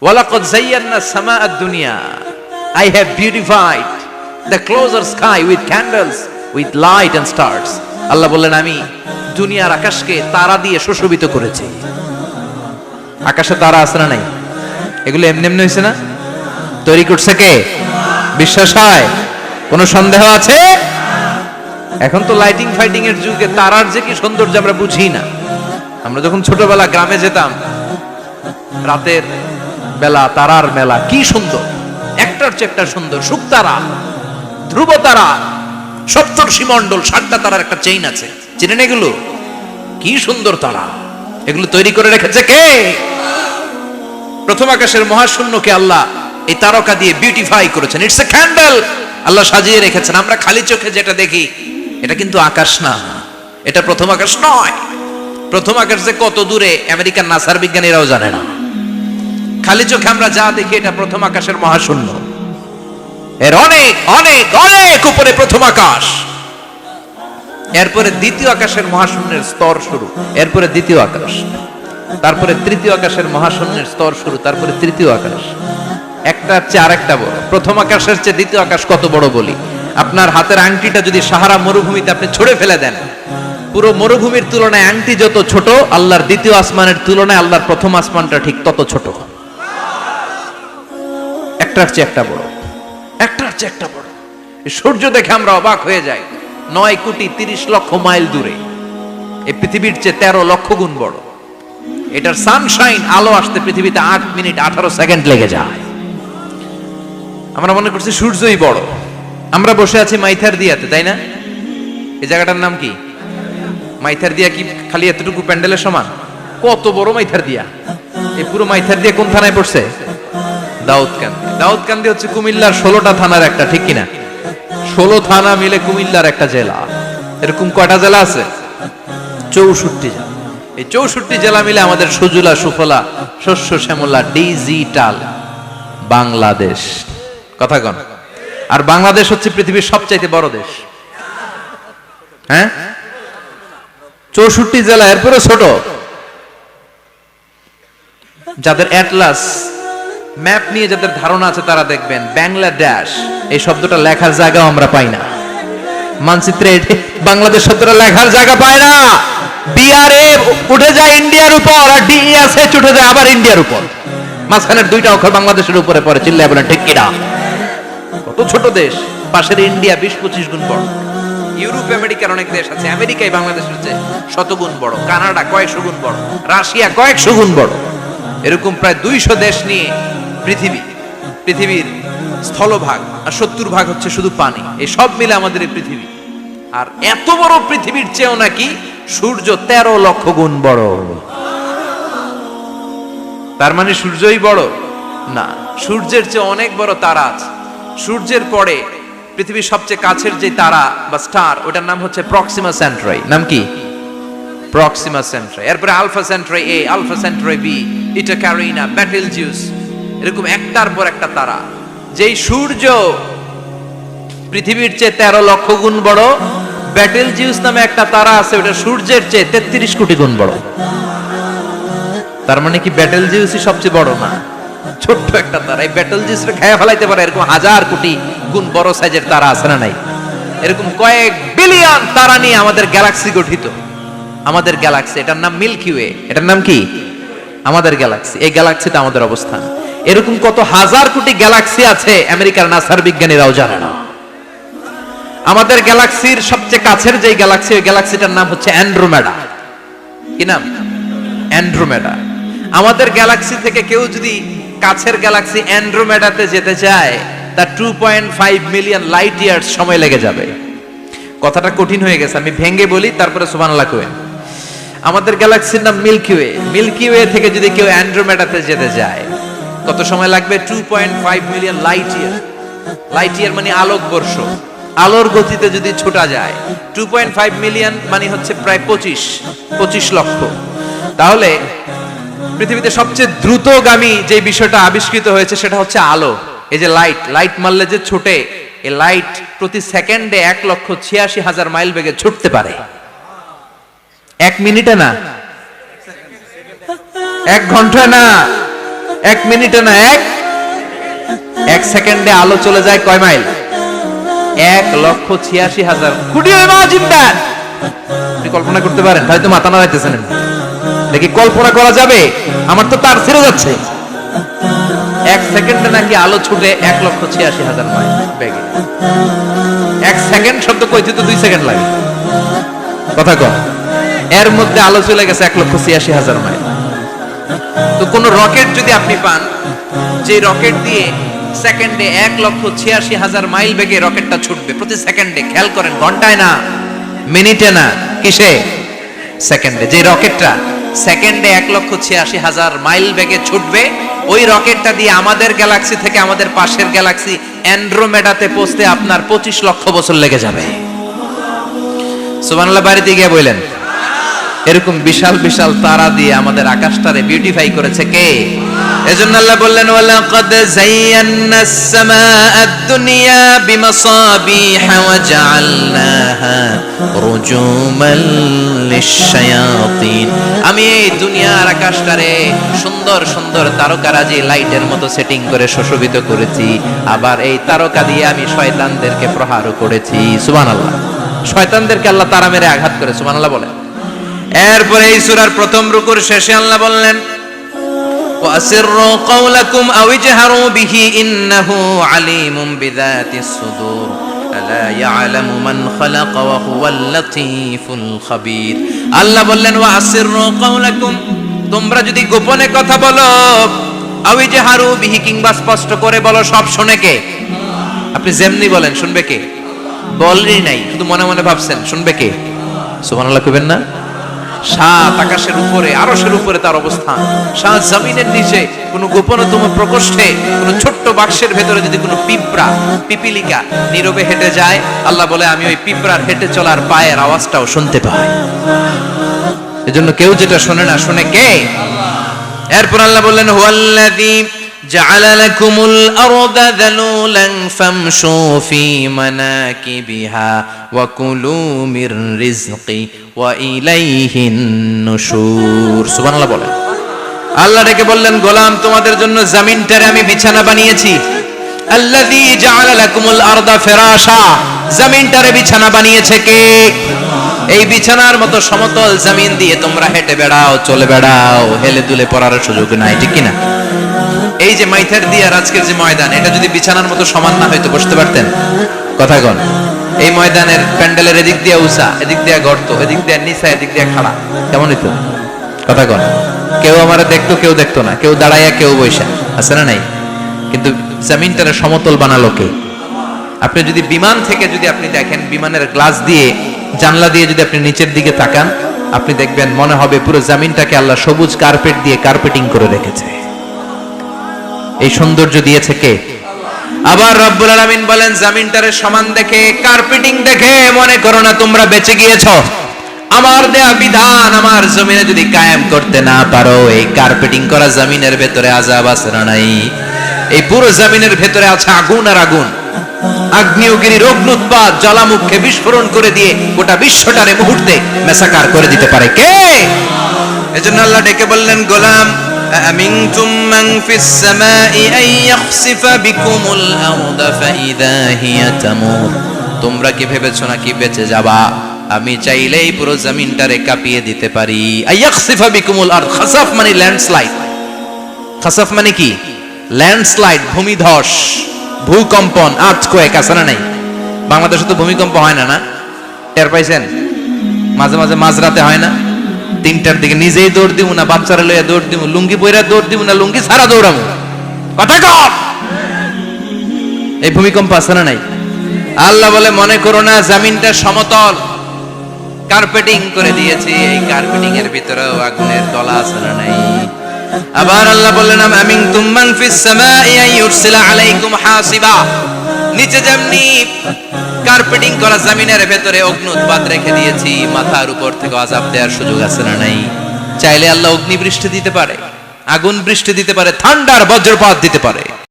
ওয়ালাকাদ যায়্যানা সামাআ আদ-দুনিয়া, I have beautified the closer sky with candles, with light and stars. আল্লাহ বললেন, আমি দুনিয়ার আকাশকে তারা দিয়ে সুশোভিত করেছি। আকাশে তারা আছে না নাই? এগুলো এমনি এমনি হয়েছে না? তৈরি করছে কে? বিশ্বাস হয়? কোনো সন্দেহ আছে? এখন তো লাইটিং ফাইটিং এর যুগে তারার যে কি সৌন্দর্য আমরা বুঝি না। আমরা যখন ছোটবেলা গ্রামে যেতাম, রাতের বেলা তারার মেলা, কি সুন্দর, একটার চেয়ে একটা সুন্দর। শুকতারা, ধ্রুব তারা, সপ্তর্ষি মণ্ডল, 7টা তারার একটা চেইন আছে, চিনেন এগুলো? কি সুন্দর তারা! এগুলো তৈরি করে রেখেছে কে? প্রথম আকাশের মহাশূন্যকে আল্লাহ এই তারকা দিয়ে বিউটিফাই করেছেন। ইটস এ ক্যান্ডেল, আল্লাহ সাজিয়ে রেখেছেন। আমরা খালি চোখে যেটা দেখি এটা কিন্তু আকাশ না, এটা প্রথম আকাশ নয়। প্রথম আকাশ যে কত দূরে আমেরিকার নাসার বিজ্ঞানীরাও জানে না। খালি চোখে আমরা যা দেখি এটা প্রথম আকাশের মহাশূন্য। এর অনেক অনেক অনেক উপরে প্রথম আকাশ, এরপরে দ্বিতীয় আকাশের মহাশূন্যের স্তর শুরু, এরপরে দ্বিতীয় আকাশ, তারপরে তৃতীয় আকাশের মহাশূন্যের স্তর শুরু, তারপরে তৃতীয় আকাশ। একটার চেয়ে আরেকটা বড়। প্রথম আকাশের চেয়ে দ্বিতীয় আকাশ কত বড় বলি, আপনার হাতের আংটিটা যদি সাহারা মরুভূমিতে আপনি ছুঁড়ে ফেলে দেন, পুরো মরুভূমির তুলনায় আংটি যত ছোট, আল্লাহর দ্বিতীয় আসমানের তুলনায় আল্লাহর প্রথম আসমানটা ঠিক তত ছোট। একটার চেয়ে একটা বড়, একটার চেয়ে একটা বড়। সূর্য দেখে আমরা অবাক হয়ে যাই। 9,30,00,000 মাইল দূরে, এই পৃথিবীর চেয়ে 13 লক্ষ গুণ বড়। এটার সানশাইন, আলো আসতে পৃথিবীতে 8 মিনিট 18 সেকেন্ড লেগে যায়। আমরা মনে করছি সূর্যই বড়। আমরা বসে আছি মাইথার দিয়াতে, তাই না? এই জায়গাটার নাম কি? মাইথার দিয়া। কি খালি এতটুকু প্যান্ডেলের সমান? কত বড় মাইথার দিয়া! এই পুরো মাইথার দিয়া কোন থানায় পড়ছে? দাউদকান্দি। দাউদকান্দি হচ্ছে কুমিল্লার 16টা থানার একটা, ঠিক কিনা? 16 থানা মিলে কুমিল্লার একটা জেলা। এরকম কয়টা জেলা আছে? 64 জেলা। এই 64 জেলা মিলে আমাদের সুজলা সুফলা, শস্য শ্যামলা, ডিজিটাল বাংলাদেশ। কথা কন। আর বাংলাদেশ হচ্ছে পৃথিবীর সবচাইতে বড় দেশ। হ্যাঁ, 64 জেলা, এরপরে ছোট। যাদের অ্যাটলাস ম্যাপ নিয়ে যাদের ধারণা আছে তারা দেখবেন বাংলাদেশ এই শব্দটা লেখার জায়গাও আমরা পাই না। মানচিত্রে বাংলাদেশ শব্দটা লেখার জায়গা পায় না। বিআরএ উঠে যায় ইন্ডিয়ার উপর, আর ডিএসএচ উঠে যায় আবার ইন্ডিয়ার উপর। মাঝখানের 2টা অক্ষর বাংলাদেশের উপরে পড়ে। চিল্লায় বলেন ঠিক কিনা? কত ছোট দেশ। পাশের ইন্ডিয়া 20-25 গুণ বড়। ইউরোপ আমেরিকার অনেক দেশ আছে, আমেরিকায় বাংলাদেশের চেয়ে 100 গুণ বড়। কানাডা কয়েকশো গুণ বড়, রাশিয়া কয়েকশো গুণ বড়। এরকম প্রায় 200 দেশ নিয়ে পৃথিবীর স্থলভাগ, আর 70% হচ্ছে শুধু পানি। এই সব মিলে আমাদের এই পৃথিবী। আর এত বড় পৃথিবীর চেয়েও নাকি সূর্য 13 লক্ষ গুণ বড়। তার মানে সূর্যই বড় না, সূর্যের চেয়ে অনেক বড় তারা আছে। সূর্যের পরে পৃথিবীর সবচেয়ে কাছের যে তারা বা স্টার, ওটার নাম হচ্ছে প্রক্সিমা সেন্ট্রাই। নাম কি? প্রক্সিমা সেন্ট্রাই। এরপরে আলফা সেন্ট্রাই এ, আলফা সেন্ট্রাই বি, ইটা ক্যারিনা, বেটেলজিউস, এরকম একটার পর একটা তারা। যেই সূর্য পৃথিবীর চেয়ে 13 লক্ষ গুণ বড়, বেটেলজিউস নামে একটা তারা আছে, ওটা সূর্যের চেয়ে 33 কোটি গুণ বড়। তার মানে কি বেটেলজিউসই সবচেয়ে বড় না? ছোট্ট একটা তারা। এই বেটেলজিউসকে খেয়ে ফেলাইতে পারে এরকম 1000 কোটি গুণ বড় সাইজের তারা আছে না নাই? এরকম কয়েক বিলিয়ন তারা নিয়ে আমাদের গ্যালাক্সি গঠিত। আমাদের গ্যালাক্সি, এটার নাম মিল্কি ওয়ে। এটার নাম কি? আমাদের গ্যালাক্সি। এই গ্যালাক্সিতে আমাদের অবস্থান। এরকম কত হাজার কোটি গ্যালাক্সি আছে আমেরিকার নাসার বিজ্ঞানীরাও জানে না। আমাদের গ্যালাক্সির সবচেয়ে কাছের যে গ্যালাক্সি, ওই গ্যালাক্সিটার নাম হচ্ছে অ্যান্ড্রোমেডা। কি নাম? অ্যান্ড্রোমেডা। আমাদের গ্যালাক্সি থেকে কেউ যদি কাছের গ্যালাক্সি অ্যান্ড্রোমেডাতে যেতে চায়, তার 2.5 মিলিয়ন লাইট ইয়ার্স সময় লেগে যাবে। কথাটা কঠিন হয়ে গেছে, আমি ভেঙে বলি, তারপরে সুবহানাল্লাহ কই। আমাদের গ্যালাক্সির নাম মিল্কি ওয়ে। মিল্কি ওয়ে থেকে যদি কেউ অ্যান্ড্রোমেডাতে যেতে যায়, কত সময় লাগবে? 2.5 million light year. Light year মানে আলোক বর্ষ। আলোর গতিতে যদি ছোটা যায়, 2.5 মিলিয়ন মানে হচ্ছে প্রায় 25 লক্ষ। তাহলে পৃথিবীতে সবচেয়ে দ্রুতগামী যে বিষয়টা আবিষ্কৃত হয়েছে সেটা হচ্ছে আলো। এই যে লাইট মারলে যে ছোটে, এই লাইট প্রতি সেকেন্ডে 1,86,000 মাইল বেগে ছুটতে পারে। 1 মিনিটে না, 1 ঘন্টা না, এক মিনিটে না, এক সেকেন্ডে আলো চলে যায় কয় মাইল? 1,86,000 কোটি। আপনি কল্পনা করতে পারেন? হয়তো মাথা নাড়াইতেছেন, দেখি কল্পনা করা যাবে? আমার তো তার ছেড়ে যাচ্ছে। এক সেকেন্ডে নাকি আলো ছুটে 1,86,000 মাইল বেগে। এক সেকেন্ড শব্দ কইতে তো 2 সেকেন্ড লাগে, কথা কম। এর মধ্যে আলো চলে গেছে 1,86,000 মাইল। তো কোন রকেট যদি আপনি পান, যে রকেট দিয়ে সেকেন্ডে 1,86,000 মাইল বেগে রকেটটা ছুটবে প্রতি সেকেন্ডে, খেয়াল করেন, ঘন্টায় না, মিনিটে না, কিসে? সেকেন্ডে। যে রকেটটা সেকেন্ডে 1,86,000 মাইল বেগে ছুটবে, ওই রকেটটা দিয়ে আমাদের গ্যালাক্সি থেকে আমাদের পাশের গ্যালাক্সি অ্যান্ড্রোমেডাতে পৌঁছতে আপনার 25 লক্ষ বছর লেগে যাবে। সুবহানাল্লাহ বাড়িতে গিয়ে বললেন। এরকম বিশাল বিশাল তারা দিয়ে আমাদের আকাশটারে বিউটিফাই করেছে কে? এজন্য আল্লাহ বললেন, ওয়ালাকাদ যায়্যানাস সামাআদ দুনিয়া বিমাসাবিহা ওয়া জাআলনাহা রুজুমান লিশ-শায়াতিন। আমি এই দুনিয়ার আকাশটারে সুন্দর সুন্দর তারকারাজি লাইটের মতো সেটিং করে সুশোভিত করেছি, আবার এই তারকা দিয়ে আমি শয়তানদেরকে প্রহারও করেছি। সুবহানাল্লাহ। শয়তানদেরকে আল্লাহ তারা মেরে আঘাত করে। সুবহানাল্লাহ বলেন। এরপরে এই সূরার প্রথম রুকুর শেষে আল্লাহ বললেন, ওয়াসিররু কাওলাকুম আও ইজহারু বিহি ইন্নাহু আলিমুম বিযাতিস সুদূর আলা ইয়ালামু মান খালাকা ওয়া হুয়াল লাতীফুল খাবীর। আল্লাহ বললেন, ওয়াসিররু কাওলাকুম, তোমরা যদি গোপনে কথা বলো, আও ইজহারু বিহি, কিংবা স্পষ্ট করে বলো, সব শুনে কে? আপনি যেমনি বলেন শুনবে কে? বলেনই নাই, শুধু মনে মনে ভাবছেন, শুনবে কে? সুবহানাল্লাহ কইবেন না? সাত আকাশের উপরে, আরশের উপরে তার অবস্থান, সাত জমিনের নিচে কোন গোপনতম প্রকোষ্ঠে, কোন ছোট্ট বাক্সের ভেতরে যদি কোনো পিঁপড়া, পিপিলিকা নীরবে হেঁটে যায়, আল্লাহ বলে আমি ওই পিঁপড়ার হেঁটে চলার পায়ের আওয়াজটাও শুনতে পাই। এজন্য কেউ যেটা শোনে না, শুনে কে? এরপর আল্লাহ বললেন, হুয়াল্লাযী জাআলা লাকুমুল আরদা যালুলান ফামশু ফি মানাকিবিহা ওয়া কুলু মির রিজকি ওয়া ইলাইহিন নুশুর। সুবহানাল্লাহ বলেন। আল্লাহ ডেকে বললেন, গোলাম, তোমাদের জন্য জমিনটারে আমি বিছানা বানিয়েছি। আল্লাযী জাআলা লাকুমুল আরদা ফিরাশা, জমিনটারে বিছানা বানিয়েছে কে? এই বিছানার মতো সমতল জমিন দিয়ে তোমরা হেঁটে বেড়াও, চলে বেড়াও, হেলে দুলে পড়ার সুযোগ নাই, ঠিক কি না? এই যে মাইথার দিয়ার আজকের যে ময়দান, এটা যদি বিছানার মতো সমান না হয়তো বসতে পারতেন? কথা কন। এই ময়দানের প্যান্ডেলের এদিক দিয়ে উঁচা, এদিক দিয়ে গর্ত, এদিক দিয়ে নিচা, এদিক দিয়ে খাড়া, কেমন হইতো? কথা কন। কেউ আমারে দেখতো, কেউ দেখতো না, কেউ দাঁড়াইয়া, কেউ বৈশা, আছে না নাই? কিন্তু জমিনটারে সমতল বানালো কে? আপনি যদি বিমান থেকে যদি আপনি দেখেন, বিমানের গ্লাস দিয়ে, জানলা দিয়ে যদি আপনি নিচের দিকে তাকান, আপনি দেখবেন মনে হবে পুরো জমিনটাকে আল্লাহ সবুজ কার্পেট দিয়ে কার্পেটিং করে রেখেছে। এই সৌন্দর্য দিয়েছে কে? আবার রব্বুল আলামিন বলেন, জমিনটারে সমান দেখে, কার্পেটিং দেখে মনে করো না তোমরা বেঁচে গিয়েছো। আমার দেয়া বিধান আমার জমিনে যদি কায়েম করতে না পারো, এই কার্পেটিং করা জমিনের ভেতরে আযাব আছে না নাই? এই পুরো জমিনের ভেতরে আছে আগুন আর আগুন। আগ্নেয়গিরির অগ্নুৎপাত জ্বালামুখে বিস্ফোরণ করে দিয়ে গোটা বিশ্বটারে মুহূর্তে মেসাকার করে দিতে পারে কে? এজন্য আল্লাহ ডেকে বললেন, গোলাম, আমিনতুম মান ফিস সামাই আন ইয়াখসিফা বিকুমুল আরদা ফাইদা হিয়া তামুর। তোমরা কি ভেবেছো নাকি বেঁচে যাবা? আমি চাইলেই পুরো জমিনটারে কাঁপিয়ে দিতে পারি। আয়াখসিফা বিকুমুল আরদ, খাসাফ মানে ল্যান্ডস্লাইড। খাসাফ মানে কি? ল্যান্ডস্লাইড, ভূমিধস, ভূকম্পন, আর্থকোয়েক, আছে না নাই? বাংলাদেশে তো ভূমিকম্প হয় না, না? টের পাইছেন? মাঝে মাঝে মাঝরাতে হয় না? 3টার দিকে নিজেই দৌড় দিব না বাচ্চারা লইয়া দৌড় দিব, লুঙ্গি পইরা দৌড় দিব না লুঙ্গি ছাড়া দৌড়াবো, কথা কর। এই ভূমিকম্প আছে না নাই? আল্লাহ বলে, মনে করো না জমিনটা সমতল, কার্পেটিং করে দিয়েছি, এই কার্পেটিং এর ভিতরেও আগুনের দলা আছে না নাই? আবার আল্লাহ বললেন, আমিনতুম মান ফিস সামাই আন ইউরসিলা আলাইকুম হাসিবা। নিচে যেমনি কার্পেটিং করা জমিনের ভেতরে অগ্নুৎপাত রেখে দিয়েছি, মাথার উপর থেকে আযাব দেওয়ার সুযোগ আছে না নাই? চাইলে আল্লাহ অগ্নি বৃষ্টি দিতে পারে, আগুন বৃষ্টি দিতে পারে, থান্ডার বজ্রপাত দিতে পারে।